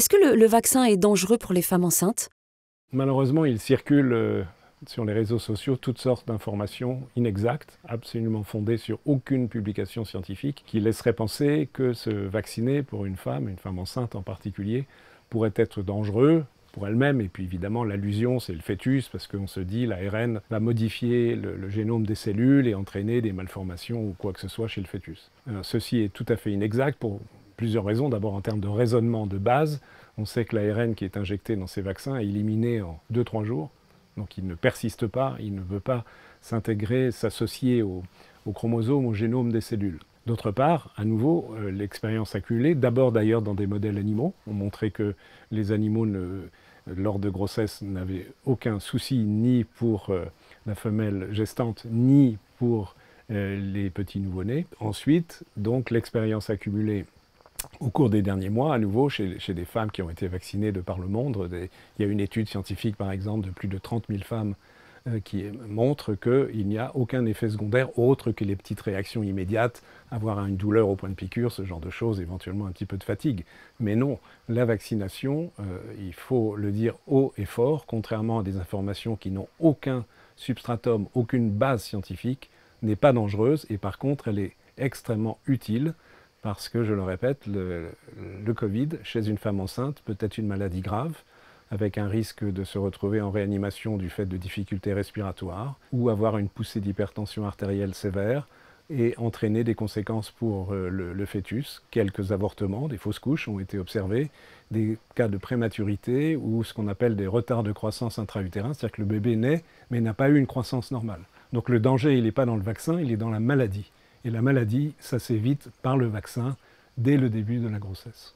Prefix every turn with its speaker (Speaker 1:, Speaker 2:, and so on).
Speaker 1: Est-ce que le vaccin est dangereux pour les femmes enceintes?
Speaker 2: Malheureusement, il circule sur les réseaux sociaux toutes sortes d'informations inexactes, absolument fondées sur aucune publication scientifique, qui laisseraient penser que se vacciner pour une femme enceinte en particulier, pourrait être dangereux pour elle-même. Et puis évidemment, l'allusion, c'est le fœtus, parce qu'on se dit l'ARN va modifier le génome des cellules et entraîner des malformations ou quoi que ce soit chez le fœtus. Ceci est tout à fait inexact pour plusieurs raisons. D'abord, en termes de raisonnement de base, on sait que l'ARN qui est injecté dans ces vaccins est éliminé en 2-3 jours. Donc il ne persiste pas, il ne veut pas s'intégrer, s'associer au chromosome, au génome des cellules. D'autre part, à nouveau, l'expérience accumulée, d'abord d'ailleurs dans des modèles animaux, ont montré que les animaux, lors de grossesse, n'avaient aucun souci ni pour la femelle gestante, ni pour les petits nouveau-nés. Ensuite, donc, l'expérience accumulée au cours des derniers mois, à nouveau, chez des femmes qui ont été vaccinées de par le monde, il y a une étude scientifique, par exemple, de plus de 30 000 femmes qui montre qu'il n'y a aucun effet secondaire autre que les petites réactions immédiates, avoir une douleur au point de piqûre, ce genre de choses, éventuellement un petit peu de fatigue. Mais non, la vaccination, il faut le dire haut et fort, contrairement à des informations qui n'ont aucun substratum, aucune base scientifique, n'est pas dangereuse et par contre, elle est extrêmement utile. Parce que, je le répète, le Covid, chez une femme enceinte, peut être une maladie grave, avec un risque de se retrouver en réanimation du fait de difficultés respiratoires, ou avoir une poussée d'hypertension artérielle sévère, et entraîner des conséquences pour le fœtus. Quelques avortements, des fausses couches ont été observés, des cas de prématurité, ou ce qu'on appelle des retards de croissance intra-utérin, c'est-à-dire que le bébé naît, mais n'a pas eu une croissance normale. Donc le danger, il n'est pas dans le vaccin, il est dans la maladie. Et la maladie, ça s'évite par le vaccin dès le début de la grossesse.